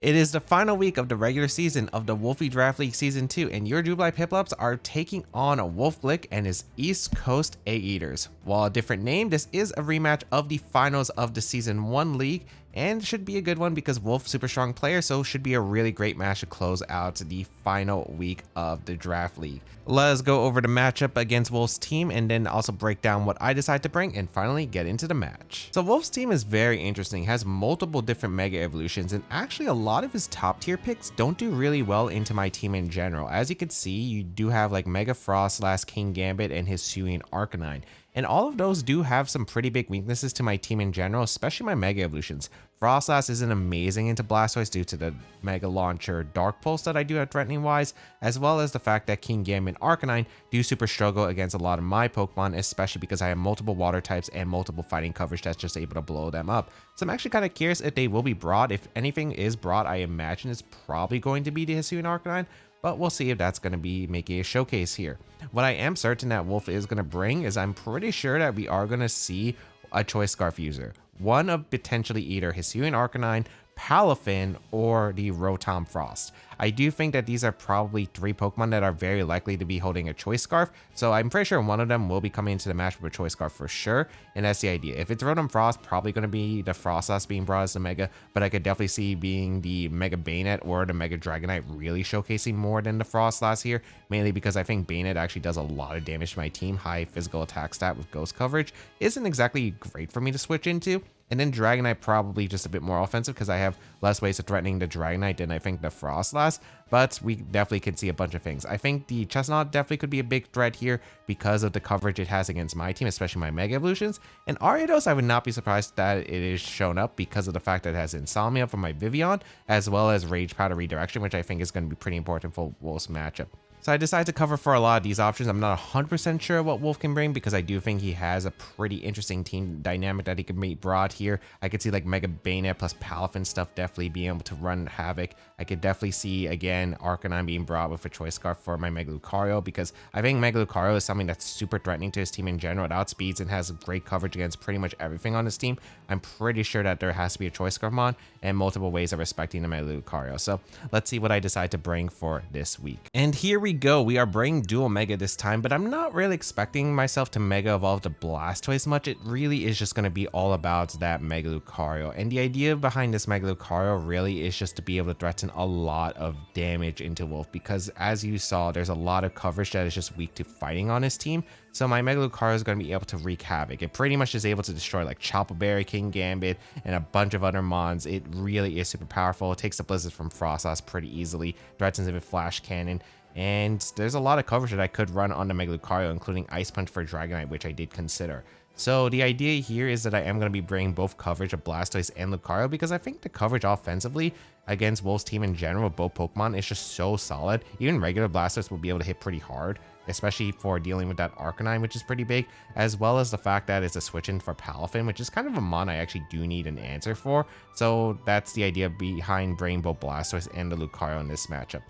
It is the final week of the regular season of the Wolfey Draft League Season 2, and your Jubilife Piplups are taking on Wolfglick and his East Coast A-Eaters. While a different name, this is a rematch of the finals of the Season 1 League, and should be a good one because Wolf super strong player, so should be a really great match to close out the final week of the Draft League. Let us go over the matchup against Wolf's team and then also break down what I decide to bring and finally get into the match. So Wolf's team is very interesting, has multiple different Mega Evolutions, and actually a lot of his top tier picks don't do really well into my team in general. As you can see, you do have like Mega Frost, King Gambit, and his Hisuian Arcanine. And all of those do have some pretty big weaknesses to my team in general, especially my Mega Evolutions. Frostlass isn't amazing into Blastoise due to the Mega Launcher Dark Pulse that I do at threatening wise, as well as the fact that King Gambit and Arcanine do super struggle against a lot of my Pokemon, especially because I have multiple water types and multiple fighting coverage that's just able to blow them up. So I'm actually kind of curious if they will be brought. If anything is brought, I imagine it's probably going to be the Hisuian Arcanine, but we'll see if that's going to be making a showcase here. What I am certain that Wolf is going to bring is I'm pretty sure that we are going to see a Choice Scarf user. One of potentially either Hisuian Arcanine, Palafin, or the Rotom Frost. I do think that these are probably three Pokemon that are very likely to be holding a Choice Scarf, so I'm pretty sure one of them will be coming into the match with a Choice Scarf for sure, and that's the idea. If it's Rotom Frost, probably going to be the Frostlass being brought as the Mega, but I could definitely see being the Mega Bayonet or the Mega Dragonite really showcasing more than the Frostlass here, mainly because I think Bayonet actually does a lot of damage to my team. High physical attack stat with Ghost coverage isn't exactly great for me to switch into. And then Dragonite probably just a bit more offensive because I have less ways of threatening the Dragonite than I think the Frostlass, but we definitely could see a bunch of things. I think the Chestnut definitely could be a big threat here because of the coverage it has against my team, especially my Mega Evolutions. And Ariados, I would not be surprised that it is shown up because of the fact that it has Insomnia from my Vivian, as well as Rage Powder Redirection, which I think is going to be pretty important for Wolf's matchup. So I decided to cover for a lot of these options. I'm not 100% sure what Wolf can bring because I do think he has a pretty interesting team dynamic that he could be brought here. I could see like Mega Bayonet plus Palafin stuff definitely being able to run havoc. I could definitely see, again, Arcanine being brought with a Choice Scarf for my Mega Lucario because I think Mega Lucario is something that's super threatening to his team in general. It outspeeds and has great coverage against pretty much everything on his team. I'm pretty sure that there has to be a Choice Scarf on and multiple ways of respecting the Mega Lucario. So let's see what I decide to bring for this week. And here we go. We are bringing Dual Mega this time, but I'm not really expecting myself to Mega Evolve the Blastoise much. It really is just going to be all about that Mega Lucario. And the idea behind this Mega Lucario really is just to be able to threaten a lot of damage into Wolf because as you saw, there's a lot of coverage that is just weak to fighting on his team. So my Mega Lucario is going to be able to wreak havoc. It pretty much is able to destroy like Chople Berry, King Gambit, and a bunch of other mons. It really is super powerful. It takes the Blizzard from Frostlass pretty easily, threatens it with Flash Cannon, and there's a lot of coverage that I could run on the Mega Lucario, including Ice Punch for Dragonite, which I did consider. So the idea here is that I am going to be bringing both coverage of Blastoise and Lucario because I think the coverage offensively against Wolf's team in general, both Pokemon, is just so solid. Even regular Blastoise will be able to hit pretty hard, especially for dealing with that Arcanine, which is pretty big, as well as the fact that it's a switch in for Palafin, which is kind of a mon I actually do need an answer for. So that's the idea behind bringing both Blastoise and the Lucario in this matchup.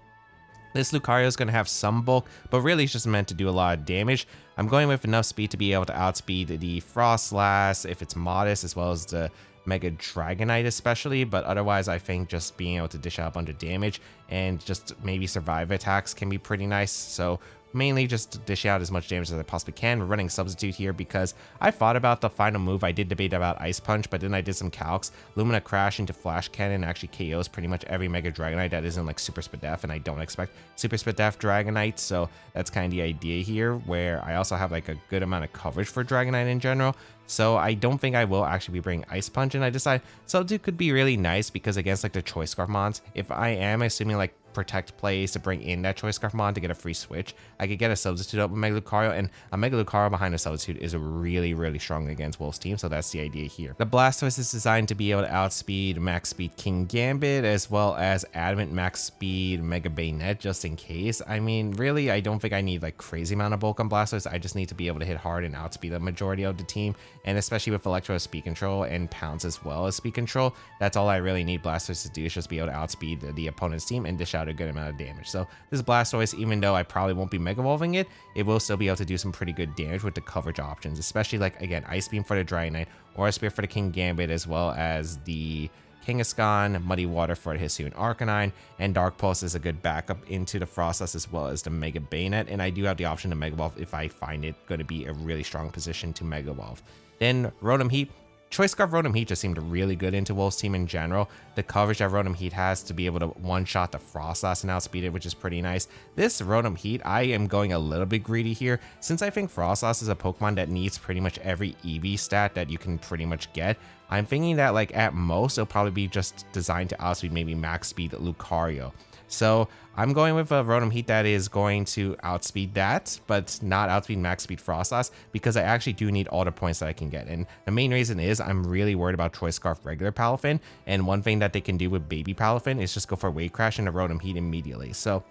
This Lucario is going to have some bulk, but really it's just meant to do a lot of damage. I'm going with enough speed to be able to outspeed the Frostlass if it's modest, as well as the Mega Dragonite especially, but otherwise I think just being able to dish out a bunch of damage and just maybe survive attacks can be pretty nice. So mainly just dish out as much damage as I possibly can. We're running Substitute here because I thought about the final move. I did debate about Ice Punch, but then I did some calcs. Lumina Crash into Flash Cannon actually KOs pretty much every Mega Dragonite that isn't like Super Spadef, and I don't expect Super Spadef Dragonite, so that's kind of the idea here, where I also have like a good amount of coverage for Dragonite in general. So I don't think I will actually be bringing Ice Punch, and I decide Substitute could be really nice because against like the Choice Scarf mons, if I am assuming like Protect plays to bring in that Choice Scarf mon to get a free switch, I could get a Substitute up with Mega Lucario, and a Mega Lucario behind a Substitute is really, really strong against Wolf's team, so that's the idea here. The Blastoise is designed to be able to outspeed max speed King Gambit, as well as Adamant max speed Mega Bayonet, just in case. I mean, really, I don't think I need like crazy amount of bulk on Blastoise. I just need to be able to hit hard and outspeed the majority of the team, and especially with Electro as speed control and Pounce as well as speed control, that's all I really need Blastoise to do, is just be able to outspeed the opponent's team and dish out a good amount of damage. So this Blastoise, even though I probably won't be Mega Evolving it, it will still be able to do some pretty good damage with the coverage options, especially like, again, Ice Beam for the Dragonite, or a Spear for the King Gambit, as well as the Kangaskhan, Muddy Water for the Hisuian Arcanine, and Dark Pulse is a good backup into the Frostlass as well as the Mega Bayonet, and I do have the option to Mega Evolve if I find it going to be a really strong position to Mega Evolve. Then Rotom Heat. Choice Scarf Rotom Heat just seemed really good into Wolf's team in general. The coverage that Rotom Heat has to be able to one-shot the Frostlass and outspeed it, which is pretty nice. This Rotom Heat, I am going a little bit greedy here, since I think Frostlass is a Pokemon that needs pretty much every EV stat that you can pretty much get. I'm thinking that like at most, it'll probably be just designed to outspeed maybe max speed Lucario. So I'm going with a Rotom Heat that is going to outspeed that, but not outspeed max speed Frostlass, because I actually do need all the points that I can get. And the main reason is I'm really worried about Choice Scarf regular Palafin. And one thing that they can do with baby Palafin is just go for Wave Crash into Rotom Heat immediately. So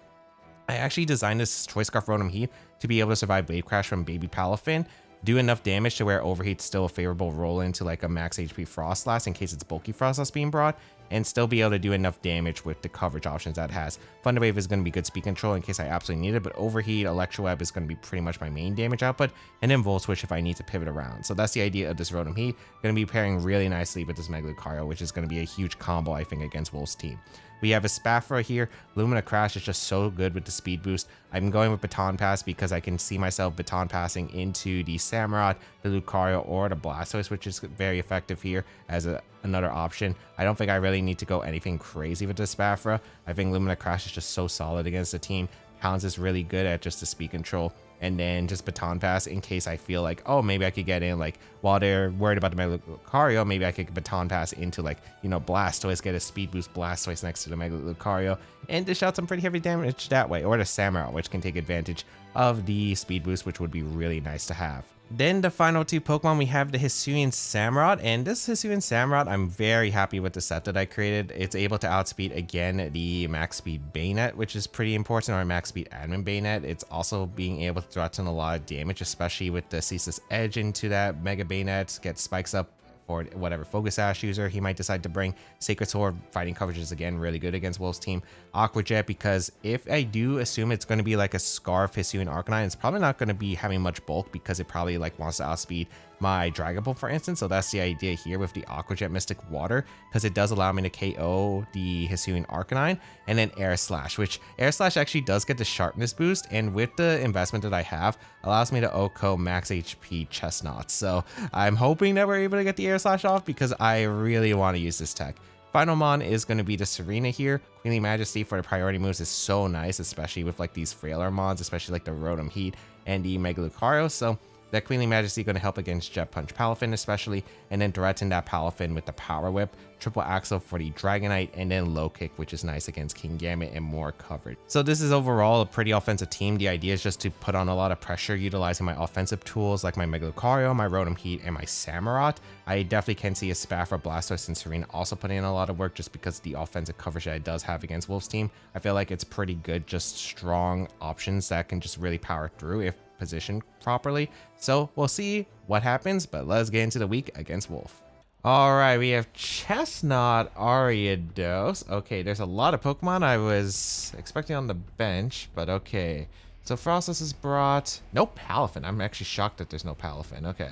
I actually designed this Choice Scarf Rotom Heat to be able to survive Wave Crash from baby Palafin, do enough damage to where Overheat's still a favorable roll into like a max HP Frostlass in case it's bulky Frostlass being brought, and still be able to do enough damage with the coverage options that it has. Thunder Wave is going to be good speed control in case I absolutely need it, but Overheat, Electro Web is going to be pretty much my main damage output, and then Volt Switch if I need to pivot around. So that's the idea of this Rotom Heat. Going to be pairing really nicely with this Mega Lucario, which is going to be a huge combo, I think, against Wolf's team. We have a Spafra here. Lumina Crash is just so good with the speed boost. I'm going with Baton Pass because I can see myself Baton Passing into the Samurott, the Lucario, or the Blastoise, which is very effective here as another option. I don't think I really need to go anything crazy with the Spafra. I think Lumina Crash is just so solid against the team. Pounds is really good at just the speed control. And then just Baton Pass in case I feel like, oh, maybe I could get in, like, while they're worried about the Mega Lucario, maybe I could Baton Pass into, like, you know, Blastoise, get a speed boost Blastoise next to the Mega Lucario, and dish out some pretty heavy damage that way. Or the Samurott, which can take advantage of the speed boost, which would be really nice to have. Then the final two Pokemon, we have the Hisuian Samurott, and this Hisuian Samurott, I'm very happy with the set that I created. It's able to outspeed, again, the max speed Bayonet, which is pretty important, or max speed Admin Bayonet. It's also being able to threaten a lot of damage, especially with the Ceaseless Edge into that Mega Bayonet, get spikes up for whatever Focus Sash user he might decide to bring. Sacred Sword fighting coverage is again really good against Wolf's team. Aqua Jet, because if I do assume it's going to be like a Scarf Hisuian Arcanine, it's probably not going to be having much bulk because it probably like wants to outspeed my Dragon Ball, for instance. So that's the idea here with the Aqua Jet Mystic Water, because it does allow me to KO the Hisuian Arcanine, and then Air Slash, which Air Slash actually does get the sharpness boost, and with the investment that I have, allows me to OHKO max HP Chestnut. So I'm hoping that we're able to get the Air Slash off because I really want to use this tech. Final Mon is going to be the Serena here. Queenly Majesty for the priority moves is so nice, especially with like these frailer mons, especially like the Rotom Heat and the Mega Lucario. So that Queenly Majesty going to help against Jet Punch Palafin especially, and then threaten that Palafin with the Power Whip, Triple Axle for the Dragonite, and then Low Kick, which is nice against King Gambit and more coverage. So this is overall a pretty offensive team. The idea is just to put on a lot of pressure utilizing my offensive tools like my Mega Lucario, my Rotom Heat, and my Samurott. I definitely can see a Spafra, Blastoise, and Serena also putting in a lot of work just because the offensive coverage that it does have against Wolf's team. I feel like it's pretty good, just strong options that can just really power through if positioned properly. So we'll see what happens, but let's get into the week against Wolf. All right, we have Chestnut, Ariados. Okay, there's a lot of Pokemon I was expecting on the bench, but okay. So Frostless is brought. No Palafin. I'm actually shocked that there's no Palafin. Okay.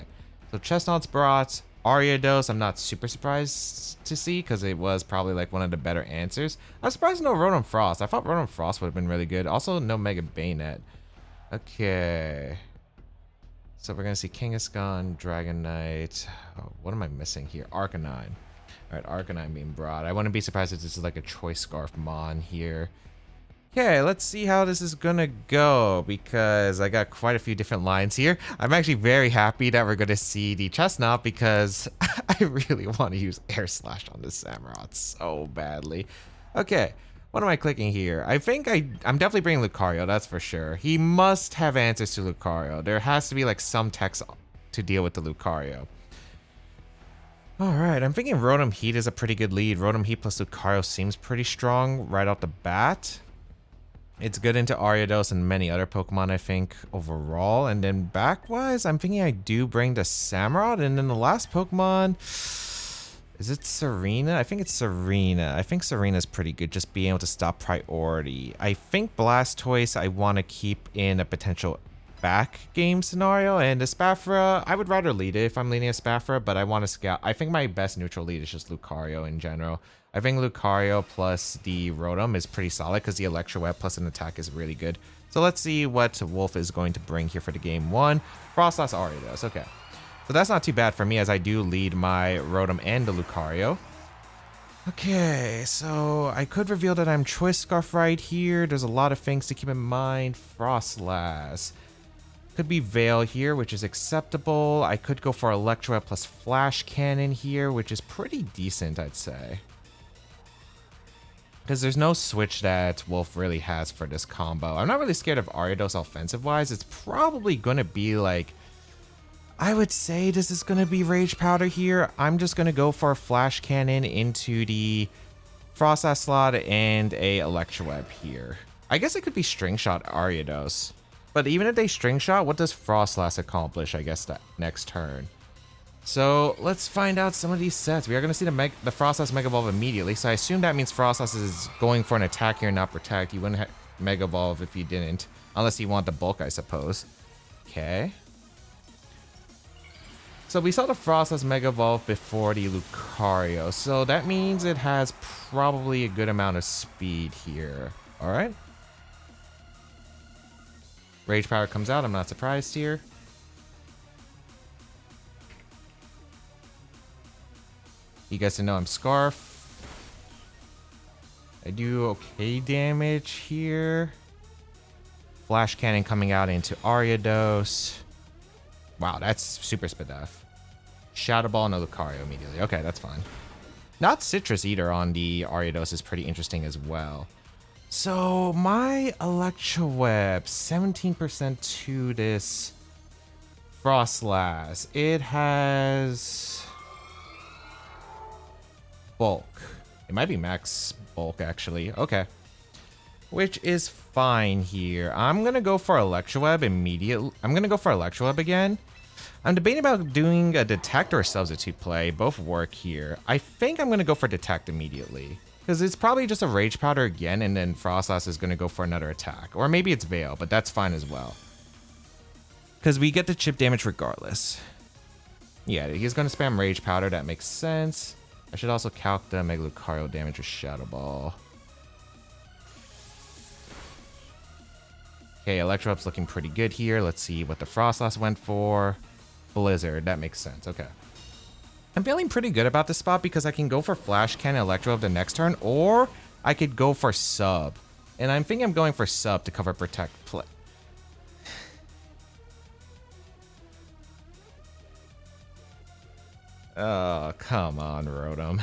So Chestnut's brought. Ariados, I'm not super surprised to see because it was probably like one of the better answers. I'm surprised no Rotom Frost. I thought Rotom Frost would have been really good. Also, no Mega Bayonet. Okay. So we're going to see Kangaskhan, Dragonite. Oh, what am I missing here? Arcanine. All right, Arcanine being brought. I wouldn't be surprised if this is like a Choice Scarf Mon here. Okay, let's see how this is going to go because I got quite a few different lines here. I'm actually very happy that we're going to see the Chestnut because I really want to use Air Slash on this Samurott so badly. Okay. What am I clicking here? I think I'm definitely bringing Lucario, that's for sure. He must have answers to Lucario. There has to be like some text to deal with the Lucario. Alright, I'm thinking Rotom Heat is a pretty good lead. Rotom Heat plus Lucario seems pretty strong right off the bat. It's good into Ariados and many other Pokemon, I think, overall. And then back-wise, I'm thinking I do bring the Samurott. And then the last Pokemon... Is it Serena? I think it's Serena. I think Serena's pretty good, just being able to stop priority. I think Blastoise I want to keep in a potential back game scenario, and the Spafra, I would rather lead it if I'm leading a Spafra, but I want to scout. I think my best neutral lead is just Lucario in general. I think Lucario plus the Rotom is pretty solid because the Electro Web plus an attack is really good. So let's see what Wolf is going to bring here for the game one. Frostlass Ariados, okay. So that's not too bad for me as I do lead my Rotom and the Lucario. Okay, so I could reveal that I'm Choice Scarf right here. There's a lot of things to keep in mind. Frostlass. Could be Veil here, which is acceptable. I could go for Electro plus Flash Cannon here, which is pretty decent, I'd say. Because there's no switch that Wolf really has for this combo. I'm not really scared of Ariados offensive-wise. It's probably going to be like... I would say this is going to be Rage Powder here. I'm just going to go for a Flash Cannon into the Frostlass slot and a Electro Web here. I guess it could be String Shot Ariados. But even if they String Shot, what does Frostlass accomplish, I guess, that next turn? So let's find out some of these sets. We are going to see the Frostlass Mega Evolve immediately. So I assume that means Frostlass is going for an attack here and not protect. You wouldn't Mega Evolve if you didn't. Unless you want the bulk, I suppose. Okay. So we saw the Frostlass Mega Evolve before the Lucario. So that means it has probably a good amount of speed here. Alright. Rage Power comes out. I'm not surprised here. You guys to know I'm Scarf. I do okay damage here. Flash Cannon coming out into Ariados. Wow, that's super Spadef. Shadow Ball and a Lucario immediately. Okay, that's fine. Not Citrus either on the Ariados is pretty interesting as well. So my Electro Web, 17% to this Frostlass. It has bulk. It might be max bulk actually. Okay. Which is fine here. I'm gonna go for Electro Web immediately. I'm gonna go for Electro Web again. I'm debating about doing a Detect or a Substitute play. Both work here. I think I'm gonna go for Detect immediately. Because it's probably just a Rage Powder again, and then Frostlass is gonna go for another attack. Or maybe it's Veil, but that's fine as well. Because we get the chip damage regardless. Yeah, he's gonna spam Rage Powder, that makes sense. I should also calc the Mega Lucario damage with Shadow Ball. Okay, Electro Up's looking pretty good here. Let's see what the Frostlass went for. Blizzard, that makes sense. Okay. I'm feeling pretty good about this spot because I can go for Flash Cannon Electro Up the next turn, or I could go for Sub. And I'm thinking I'm going for Sub to cover Protect play. Oh, come on, Rotom.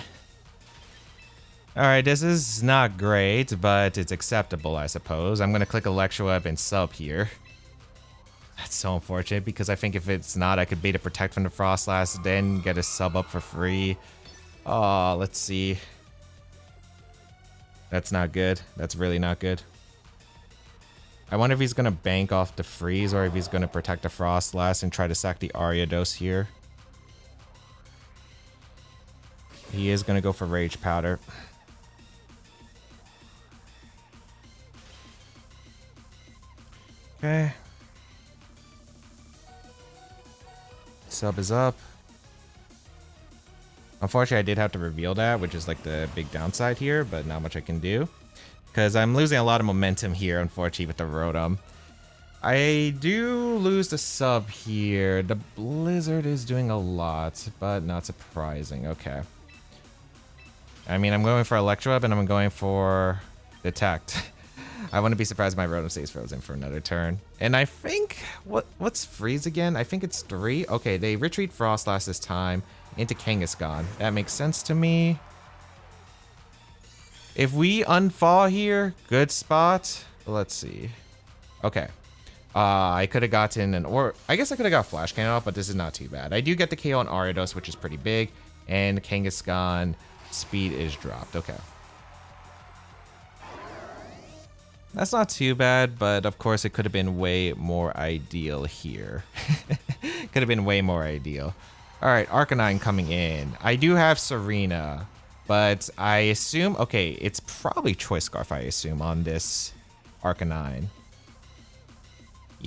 Alright, this is not great, but it's acceptable, I suppose. I'm going to click Electro Web and Sub here. That's so unfortunate, because I think if it's not, I could bait a Protect from the Frostlass, then get a Sub up for free. Oh, let's see. That's not good. That's really not good. I wonder if he's going to bank off the Freeze, or if he's going to Protect the Frostlass and try to sack the Ariados here. He is going to go for Rage Powder. Okay. Sub is up. Unfortunately, I did have to reveal that, which is like the big downside here, but not much I can do. Because I'm losing a lot of momentum here, unfortunately, with the Rotom. I do lose the Sub here. The Blizzard is doing a lot, but not surprising. Okay. I mean, I'm going for Electro Web, and I'm going for Detect. I wouldn't be surprised if my Rotom stays frozen for another turn. And I think... What's freeze again? I think it's 3. Okay, they retreat Frostlass this time into Kangaskhan. That makes sense to me. If we unfall here, good spot. Let's see. Okay. I could have gotten an... Or I guess I could have got Flash Cannon off, but this is not too bad. I do get the KO on Ariados, which is pretty big. And Kangaskhan speed is dropped. Okay. That's not too bad, but of course it could have been way more ideal here. Could have been way more ideal. All right, Arcanine coming in. I do have Serena, but I assume, okay, it's probably Choice Scarf, I assume, on this Arcanine.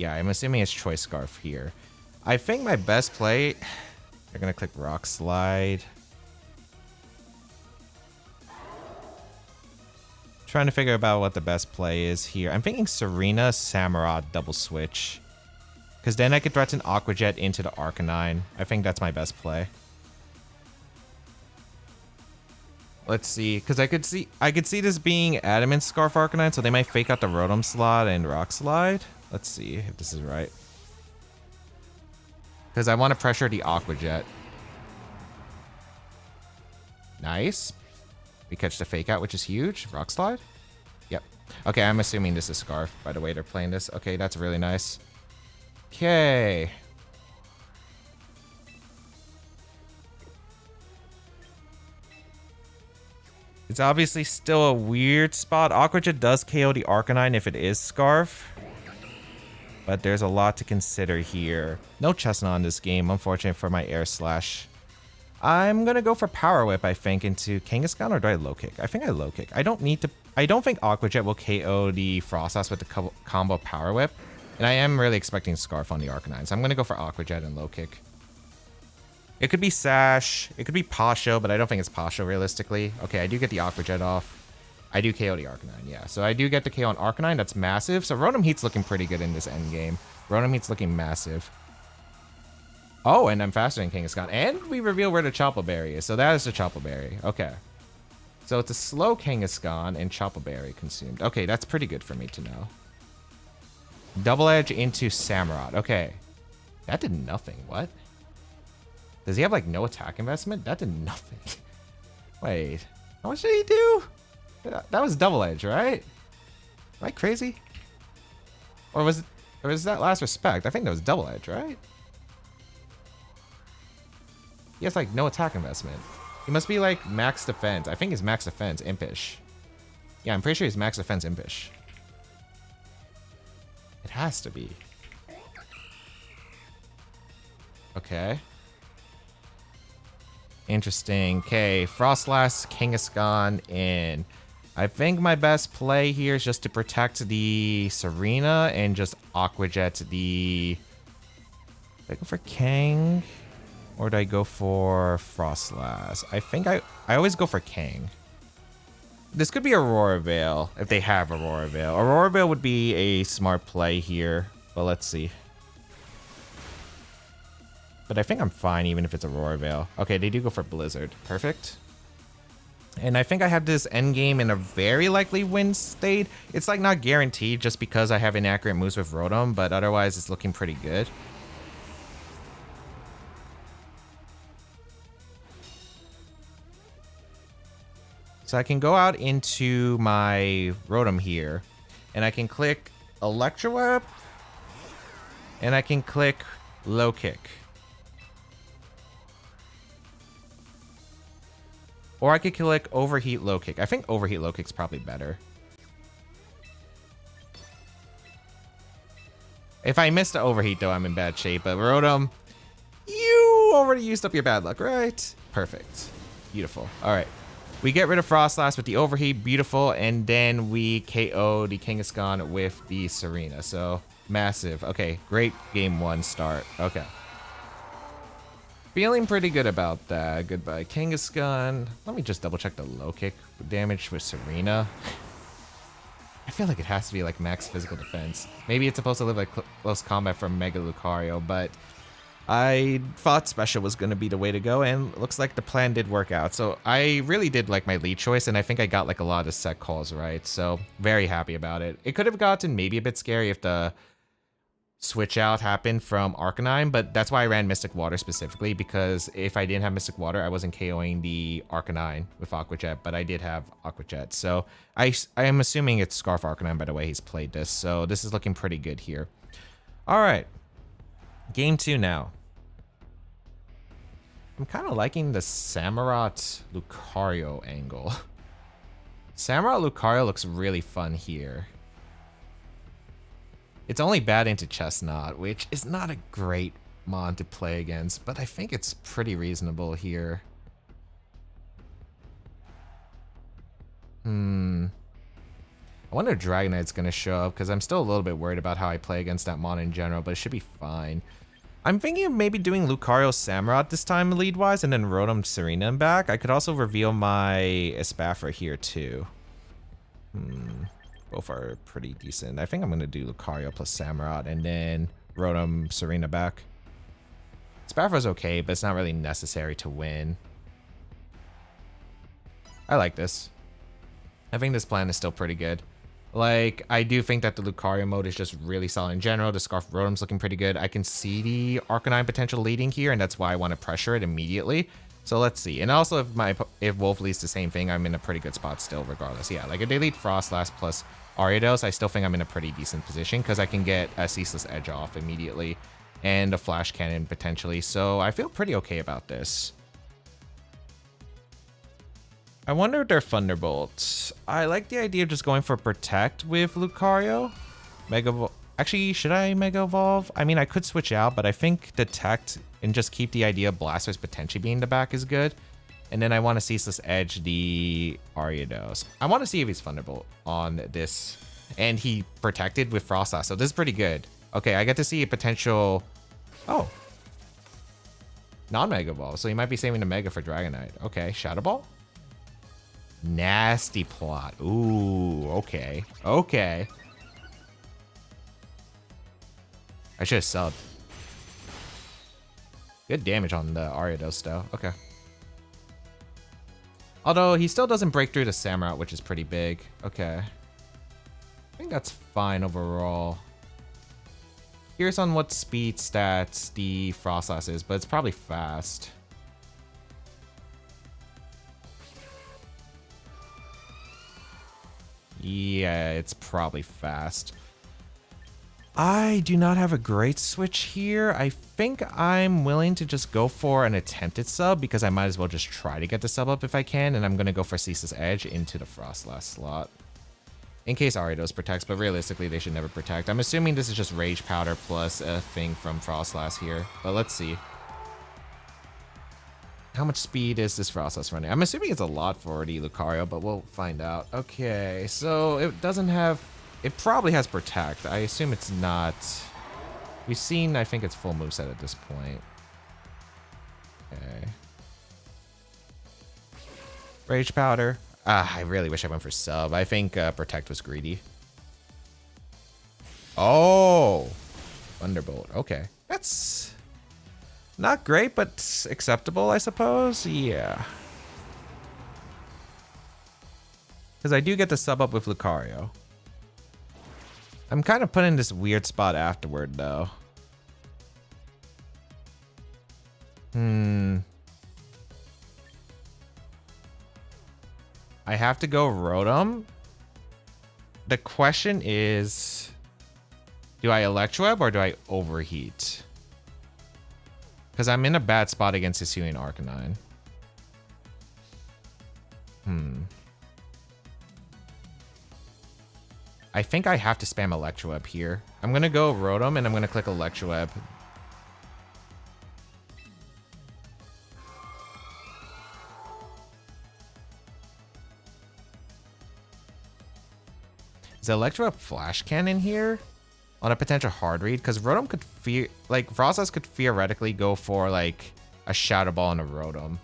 Yeah, I'm assuming it's Choice Scarf here. I think my best play... They're going to click Rock Slide. Trying to figure out what the best play is here. I'm thinking Serena, Samurott, double switch. Because then I could threaten Aqua Jet into the Arcanine. I think that's my best play. Let's see, because I could see this being Adamant Scarf Arcanine, so they might fake out the Rotom slot and Rock Slide. Let's see if this is right. Because I want to pressure the Aqua Jet. Nice. We catch the fake out, which is huge. Rock Slide? Yep. Okay, I'm assuming this is Scarf by the way they're playing this. Okay, that's really nice. Okay. It's obviously still a weird spot. Aqua Jet does KO the Arcanine if it is Scarf. But there's a lot to consider here. No Chestnut in this game, unfortunate for my Air Slash. I'm gonna go for Power Whip, I think, into Kangaskhan, or do I low kick? I think I low kick. I don't think Aqua Jet will KO the Frostas with the combo Power Whip. And I am really expecting Scarf on the Arcanine, so I'm gonna go for Aqua Jet and low kick. It could be Sash, it could be Pasho, but I don't think it's Pasho realistically. Okay, I do get the Aqua Jet off. I do KO the Arcanine, yeah. So I do get the KO on Arcanine, that's massive. So Rotom Heat's looking pretty good in this endgame. Rotom Heat's looking massive. Oh, and I'm faster than Kangaskhan. And we reveal where the Chople Berry is. So that is the Chople Berry. Okay. So it's a slow Kangaskhan and Chople Berry consumed. Okay, that's pretty good for me to know. Double Edge into Samurott. Okay. That did nothing. What? Does he have, like, no attack investment? That did nothing. Wait. How much did he do? That was Double Edge, right? Am I crazy? Or was that Last Respect? I think that was Double Edge, right? He has, like, no attack investment. He must be, like, max defense. I think he's max defense, Impish. Yeah, I'm pretty sure he's max defense, Impish. It has to be. Okay. Interesting. Okay, Frostlass, Kangaskhan, in. I think my best play here is just to protect the Serena and just Aqua Jet the... Do I go for Kang? Or do I go for Frostlass? I think I always go for Kang. This could be Aurora Veil, if they have Aurora Veil. Aurora Veil would be a smart play here, but let's see. But I think I'm fine even if it's Aurora Veil. Okay, they do go for Blizzard. Perfect. And I think I have this endgame in a very likely win state. It's like not guaranteed just because I have inaccurate moves with Rotom, but otherwise it's looking pretty good. So I can go out into my Rotom here, and I can click Electroweb, and I can click Low Kick. Or I could click Overheat Low Kick. I think Overheat Low Kick's probably better. If I missed the Overheat, though, I'm in bad shape. But Rotom, you already used up your bad luck, right? Perfect. Beautiful. All right. We get rid of Frostlass with the Overheat. Beautiful. And then we KO the Kangaskhan with the Serena. So, massive. Okay, great game one start. Okay. Feeling pretty good about that. Goodbye, Kangaskhan. Let me just double check the low kick damage with Serena. I feel like it has to be like max physical defense. Maybe it's supposed to live like close combat from Mega Lucario, but I thought special was going to be the way to go, and looks like the plan did work out. So I really did like my lead choice, and I think I got like a lot of set calls right. So very happy about it. It could have gotten maybe a bit scary if the switch out happened from Arcanine, but that's why I ran Mystic Water specifically, because if I didn't have Mystic Water, I wasn't KOing the Arcanine with Aqua Jet, but I did have Aqua Jet. So I am assuming it's Scarf Arcanine by the way he's played this, so this is looking pretty good here. All right, game two now. I'm kind of liking the Samurott Lucario angle. Samurott Lucario looks really fun here. It's only bad into Chestnut, which is not a great mon to play against, but I think it's pretty reasonable here. I wonder if Dragonite's going to show up because I'm still a little bit worried about how I play against that mon in general, but it should be fine. I'm thinking of maybe doing Lucario Samurott this time lead-wise and then Rotom Serena back. I could also reveal my Espafra here too. Both are pretty decent. I think I'm going to do Lucario plus Samurott and then Rotom Serena back. Espafra's okay, but it's not really necessary to win. I like this. I think this plan is still pretty good. Like, I do think that the Lucario mode is just really solid in general. The Scarf Rotom's looking pretty good. I can see the Arcanine potential leading here, and that's why I want to pressure it immediately. So let's see. And also, if Wolf leads the same thing, I'm in a pretty good spot still, regardless. Yeah, like if they lead Frostlass plus Ariados, I still think I'm in a pretty decent position because I can get a Ceaseless Edge off immediately and a Flash Cannon potentially. So I feel pretty okay about this. I wonder if they're Thunderbolts. I like the idea of just going for Protect with Lucario. Actually, should I Mega Evolve? I mean, I could switch out, but I think Detect and just keep the idea of Blastoise potentially being the back is good. And then I want to Ceaseless Edge the Ariados. I want to see if he's Thunderbolt on this. And he protected with Frostlass, so this is pretty good. Okay, I get to see a potential... Oh. Non-Mega Evolve, so he might be saving the Mega for Dragonite. Okay, Shadow Ball? Nasty plot. Ooh, okay. Okay. I should have subbed. Good damage on the Ariados though. Okay. Although he still doesn't break through the Samurott, which is pretty big. Okay. I think that's fine overall. Here's on what speed stats the Frostlass is, but it's probably fast. Yeah, it's probably fast. I do not have a great switch here. I think I'm willing to just go for an attempted sub because I might as well just try to get the sub up if I can. And I'm going to go for Ceaseless Edge into the Frostlass slot. In case Ariados protects, but realistically they should never protect. I'm assuming this is just Rage Powder plus a thing from Frostlass here. But let's see. How much speed is this Frostlass running? I'm assuming it's a lot for the Lucario, but we'll find out. Okay, so it doesn't have... It probably has Protect. I assume it's not... We've seen, I think it's full moveset at this point. Okay. Rage Powder. I really wish I went for sub. I think Protect was greedy. Oh! Thunderbolt. Okay. That's... not great, but acceptable, I suppose. Yeah. Because I do get the sub up with Lucario. I'm kind of put in this weird spot afterward, though. I have to go Rotom. The question is, do I Electroweb or do I Overheat? Because I'm in a bad spot against Hisuian Arcanine. I think I have to spam Electroweb here. I'm going to go Rotom and I'm going to click Electroweb. Is Electroweb Flash Cannon here? On a potential hard read? Because Rotom could Frostlass could theoretically go for like a Shadow Ball and a Rotom.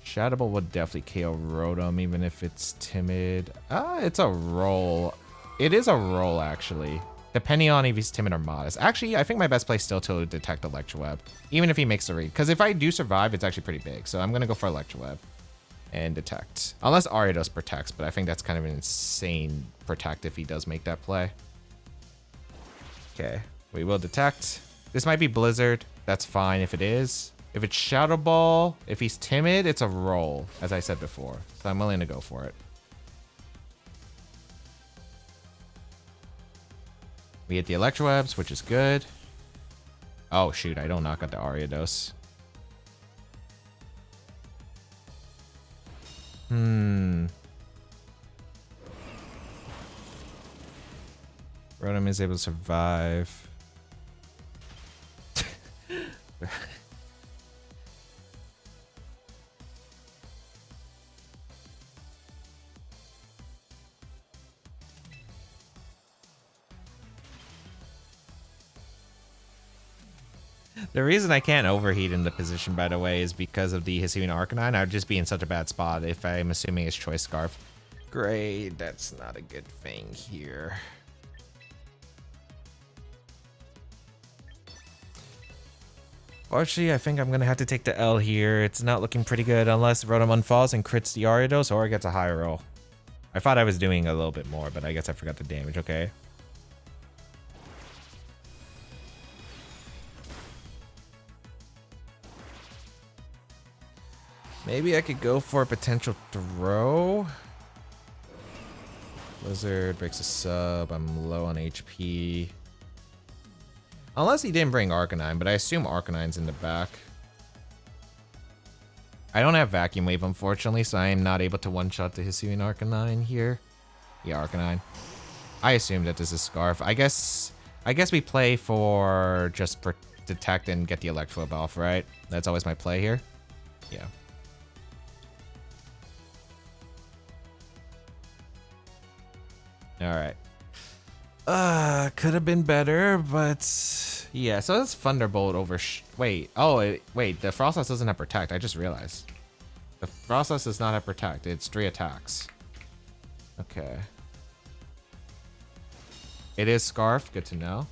Shadow Ball would definitely KO Rotom even if it's timid. It's a roll. It is a roll actually. Depending on if he's timid or modest. Actually, I think my best play is still to detect Electroweb. Even if he makes the read. Because if I do survive, it's actually pretty big. So I'm going to go for Electroweb. And detect. Unless Ariados protects, but I think that's kind of an insane protect if he does make that play. Okay, we will detect. This might be Blizzard. That's fine if it is. If it's Shadow Ball, if he's timid, it's a roll, as I said before. So I'm willing to go for it. We get the Electrowebs, which is good. Oh, shoot, I don't knock out the Ariados. Rotom is able to survive. The reason I can't overheat in the position, by the way, is because of the Hisuian Arcanine. I would just be in such a bad spot if I'm assuming it's Choice Scarf. Great, that's not a good thing here. Fortunately, I think I'm gonna have to take the L here. It's not looking pretty good unless Rotom falls and crits the Ariados or gets a high roll. I thought I was doing a little bit more, but I guess I forgot the damage, okay. Maybe I could go for a potential throw. Blizzard breaks a sub. I'm low on HP. Unless he didn't bring Arcanine, but I assume Arcanine's in the back. I don't have Vacuum Wave, unfortunately, so I am not able to one-shot the Hisuian Arcanine here. Yeah, Arcanine. I assume that this is Scarf. I guess we play for just detect and get the Electro off, right? That's always my play here. Yeah. All right. Could have been better, but yeah. So that's Thunderbolt over. Wait. Oh, wait. The Frostlass doesn't have Protect. I just realized. The Frostlass does not have Protect. It's 3 attacks. Okay. It is Scarf. Good to know.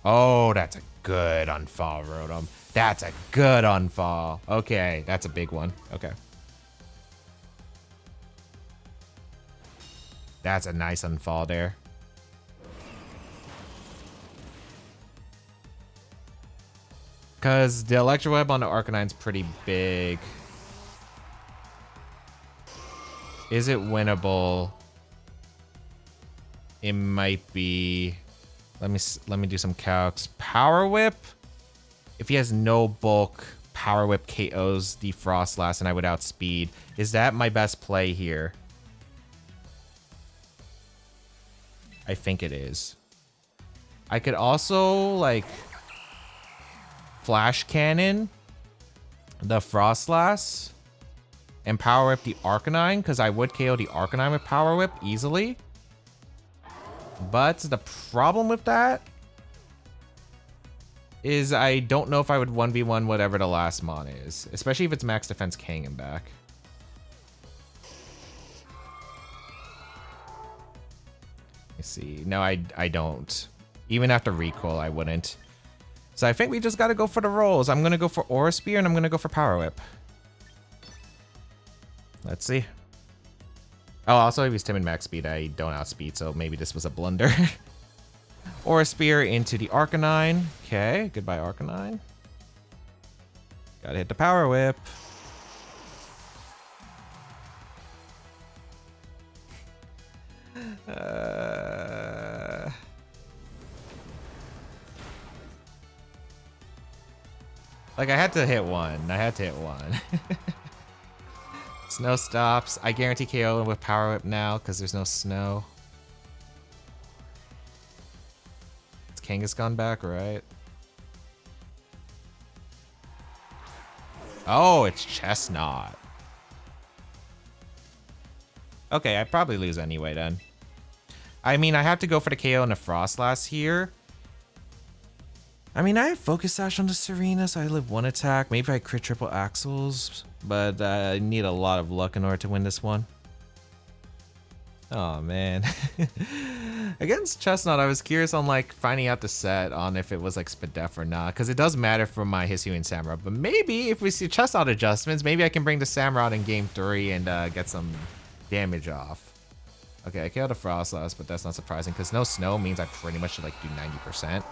Oh, that's a good unfall, Rotom. That's a good unfall. Okay, that's a big one. Okay. That's a nice unfall there. Because the Electro Web on the Arcanine's pretty big. Is it winnable? It might be. Let me do some calcs. Power Whip. If he has no bulk, Power Whip KOs the Frostlass and I would outspeed. Is that my best play here? I think it is. I could also like Flash Cannon the Frostlass and Power Whip the Arcanine, because I would KO the Arcanine with Power Whip easily. But the problem with that is I don't know if I would 1v1 whatever the last mon is, especially if it's max defense Kangen back. Let's see. No, I don't. Even after recoil, I wouldn't. So I think we just got to go for the rolls. I'm going to go for Aura Spear and I'm going to go for Power Whip. Let's see. Oh, also, if he's timid max speed, I don't outspeed, so maybe this was a blunder. Aura Spear into the Arcanine. Okay, goodbye Arcanine. Gotta hit the Power Whip. Like, I had to hit one. I had to hit one. Snow stops. I guarantee KO with Power Whip now because there's no snow. It's Kangaskhan back, right? Oh, it's Chestnut. Okay, I'd probably lose anyway then. I mean, I have to go for the KO and the Frostlass here. I mean, I have Focus Sash on the Serena, so I live one attack. Maybe I crit triple axles, but I need a lot of luck in order to win this one. Oh man. Against Chestnut, I was curious on like finding out the set on if it was like Spadef or not, because it does matter for my Hisuian Samurott. But maybe if we see Chestnut adjustments, maybe I can bring the Samurott in game 3 and get some damage off. Okay, I killed a Frostlass, but that's not surprising because no snow means I pretty much should like do 90%.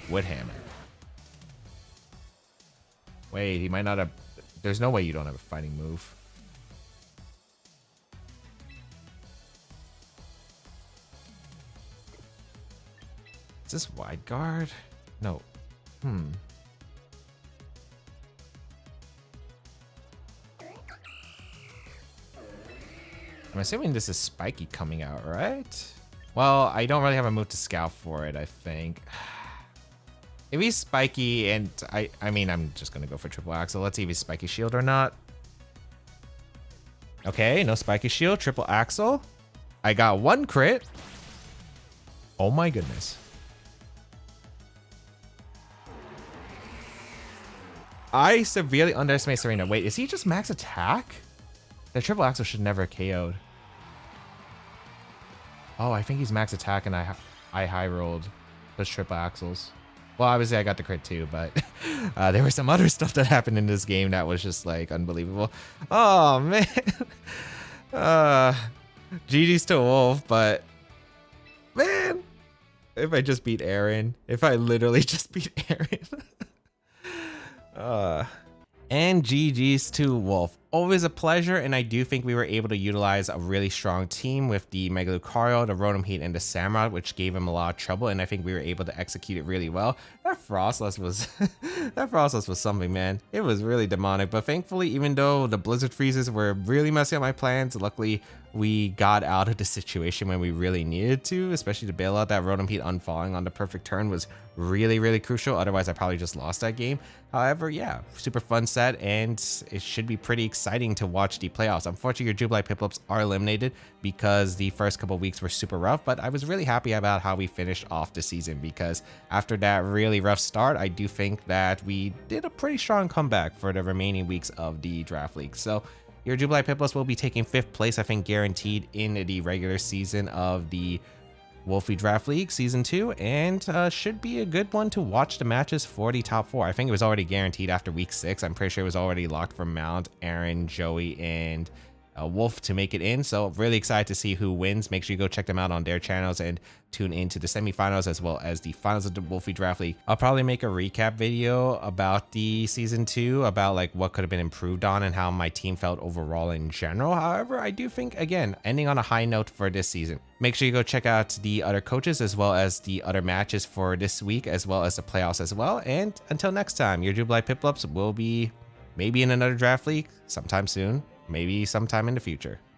Woodhammer. Wait, he might not have. There's no way you don't have a fighting move. Is this wide guard? No. I'm assuming this is Spiky coming out, right? Well, I don't really have a move to scout for it, I think. If he's Spiky, and I mean, I'm just gonna go for triple axle. Let's see if he's Spiky Shield or not. Okay, no Spiky Shield, triple axle. I got one crit. Oh my goodness. I severely underestimate Serena. Wait, is he just max attack? The triple axle should never KO'd. Oh, I think he's max attack and I high rolled those triple axles. Well, obviously I got the crit too, but there was some other stuff that happened in this game that was just like unbelievable. Oh man. GG's to Wolf, but man, if I just beat Aaron, if I literally just beat Aaron. And GG's to Wolf. Always a pleasure, and I do think we were able to utilize a really strong team with the Mega Lucario, the Rotom Heat, and the Samurott, which gave him a lot of trouble, and I think we were able to execute it really well. That Frostless was that Frostless was something, man. It was really demonic, but thankfully, even though the Blizzard Freezes were really messing up my plans, luckily we got out of the situation when we really needed to, especially to bail out. That Rotom Heat unfalling on the perfect turn was really, really crucial. Otherwise, I probably just lost that game. However, yeah, super fun set, and it should be pretty exciting to watch the playoffs. Unfortunately, your Jubilife Piplups are eliminated because the first couple weeks were super rough, but I was really happy about how we finished off the season, because after that really rough start, I do think that we did a pretty strong comeback for the remaining weeks of the draft league. So your Jubilife Piplups will be taking 5th place, I think, guaranteed in the regular season of the Wolfey Draft League Season 2, and should be a good one to watch the matches for the top 4. I think it was already guaranteed after week 6. I'm pretty sure it was already locked for Mount, Aaron, Joey, and Wolf to make it in. So really excited to see who wins. Make sure you go check them out on their channels and tune into the semifinals as well as the finals of the Wolfey Draft League. I'll probably make a recap video about the season 2, about like what could have been improved on and how my team felt overall in general. However, I do think, again, ending on a high note for this season. Make sure you go check out the other coaches as well as the other matches for this week, as well as the playoffs as well. And until next time, your Jubilife Piplups will be maybe in another draft league sometime soon, maybe sometime in the future.